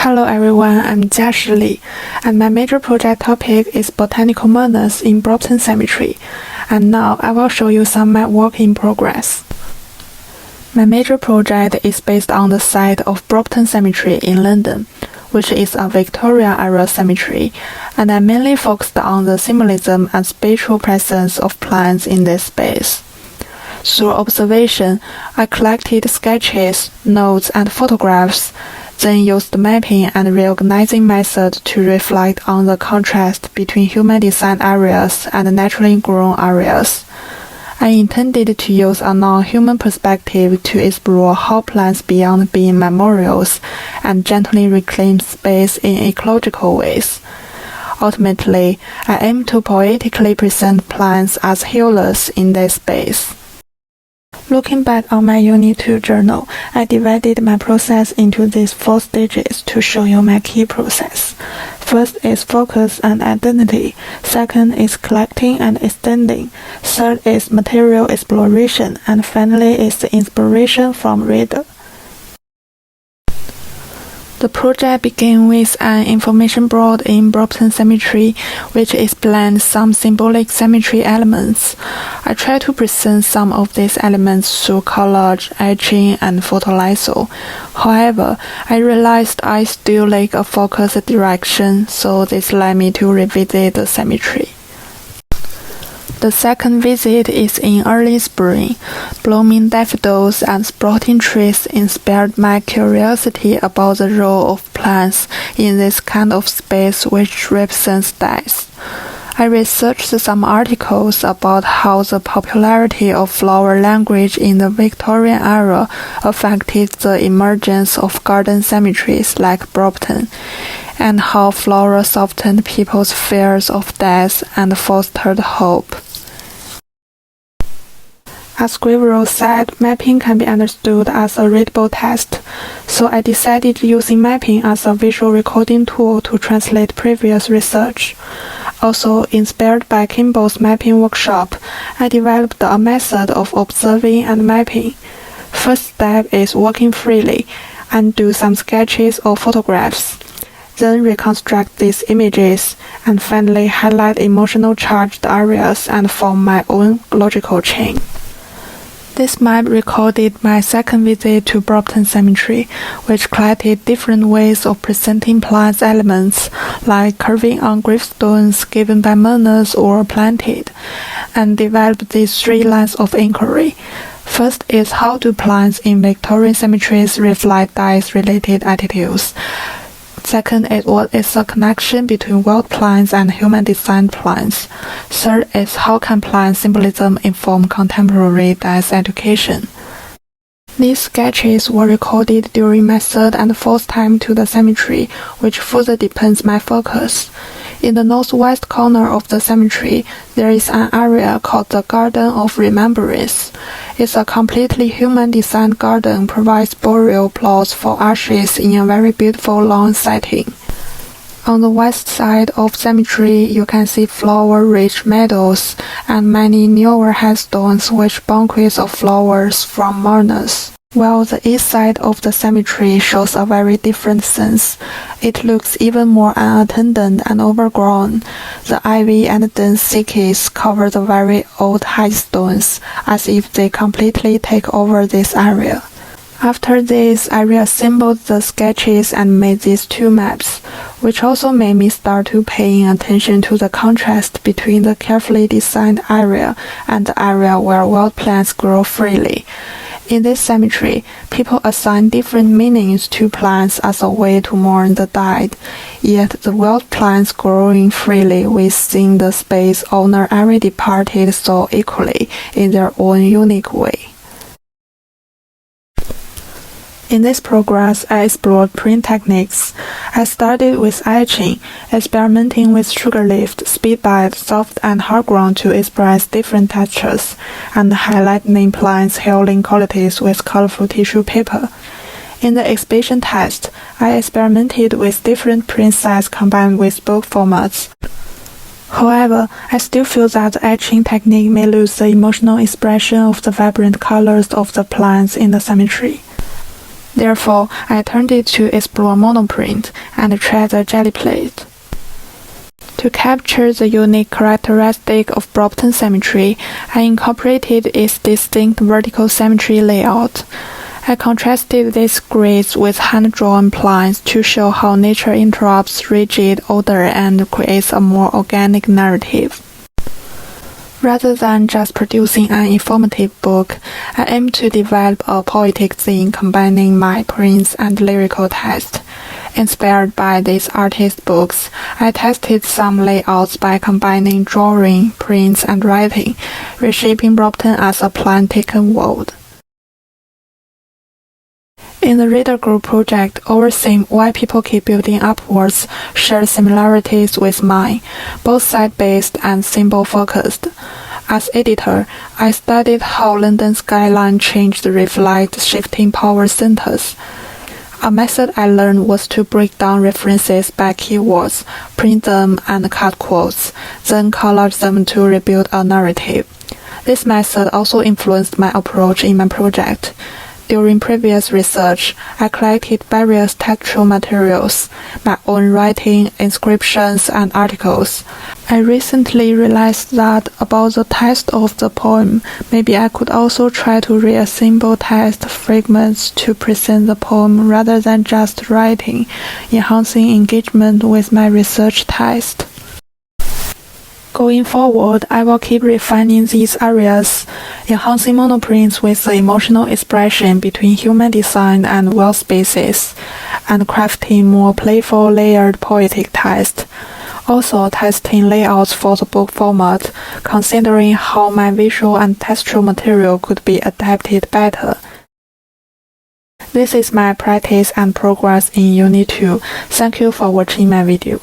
Hello everyone, I'm Jiashi Li, and my major project topic is botanical monas in Brompton Cemetery, and now I will show you some of my work in progress. My major project is based on the site of Brompton Cemetery in London, which is a Victorian-era cemetery, and I mainly focused on the symbolism and spiritual presence of plants in this space. Through observation, I collected sketches, notes, and photographs, then used mapping and reorganizing method to reflect on the contrast between human-designed areas and naturally grown areas. I intended to use a non-human perspective to explore how plants beyond being memorials and gently reclaim space in ecological ways. Ultimately, I aim to poetically present plants as healers in this space. Looking back on my Unit 2 journal, I divided my process into these 4 stages to show you my key process. First is focus and identity. Second is collecting and extending. Third is material exploration. And finally is the inspiration from reader. The project began with an information board in Brompton Cemetery, which explained some symbolic cemetery elements. I tried to present some of these elements through collage, etching, and photolitho. However, I realized I still lack a focused direction, so this led me to revisit the cemetery. The second visit is in early spring. Blooming daffodils and sprouting trees inspired my curiosity about the role of plants in this kind of space which represents death. I researched some articles about how the popularity of flower language in the Victorian era affected the emergence of garden cemeteries like Brompton, and how flowers softened people's fears of death and fostered hope. As Scrivener said, mapping can be understood as a readable text, so I decided using mapping as a visual recording tool to translate previous research. Also, inspired by Kimball's mapping workshop, I developed a method of observing and mapping. First step is working freely and do some sketches or photographs. Then reconstruct these images, and finally highlight emotional charged areas and form my own logical chain. This map recorded my second visit to Brompton Cemetery, which collected different ways of presenting plant elements, like carving on gravestones given by mourners or planted, and developed these 3 lines of inquiry. First is how do plants in Victorian cemeteries reflect death-related attitudes? Second is what is the connection between wild plants and human-designed plants. Third is how can plant symbolism inform contemporary death education. These sketches were recorded during my third and fourth time to the cemetery, which further deepens my focus. In the northwest corner of the cemetery, there is an area called the Garden of Remembrance. It's a completely human-designed garden, provides burial plots for ashes in a very beautiful lawn setting. On the west side of the cemetery, you can see flower-rich meadows and many newer headstones with bouquets of flowers from mourners. While the east side of the cemetery shows a very different sense. It looks even more unattended and overgrown. The ivy and dense thickets cover the very old headstones, as if they completely take over this area. After this, I reassembled the sketches and made these 2 maps, which also made me start to paying attention to the contrast between the carefully designed area and the area where wild plants grow freely. In this cemetery, people assign different meanings to plants as a way to mourn the dead, yet the wild plants growing freely within the space honor every departed soul equally in their own unique way. In this progress, I explored print techniques. I started with etching, experimenting with sugar lift, speed dyed, soft and hard ground to express different textures, and highlighting plants' healing qualities with colorful tissue paper. In the exhibition test, I experimented with different print size combined with book formats. However, I still feel that the etching technique may lose the emotional expression of the vibrant colors of the plants in the cemetery. Therefore, I turned it to explore monoprint and tried the jelly plate. To capture the unique characteristic of Brompton Cemetery, I incorporated its distinct vertical cemetery layout. I contrasted these grids with hand-drawn plans to show how nature interrupts rigid order and creates a more organic narrative. Rather than just producing an informative book, I aim to develop a poetic theme combining my prints and lyrical text. Inspired by these artist books, I tested some layouts by combining drawing, prints, and writing, reshaping Brompton as a plan-taken world. In the Reader Group project, our theme, Why People Keep Building Upwards, shares similarities with mine, both site-based and symbol-focused. As editor, I studied how London's skyline changed to reflect shifting power centers. A method I learned was to break down references by keywords, print them and cut quotes, then collage them to rebuild a narrative. This method also influenced my approach in my project. During previous research, I collected various textual materials, my own writing, inscriptions, and articles. I recently realized that about the text of the poem, maybe I could also try to reassemble text fragments to present the poem rather than just writing, enhancing engagement with my research text. Going forward, I will keep refining these areas, enhancing monoprints with the emotional expression between human design and wall spaces, and crafting more playful, layered poetic text. Also testing layouts for the book format, considering how my visual and textual material could be adapted better. This is my practice and progress in Unit 2. Thank you for watching my video.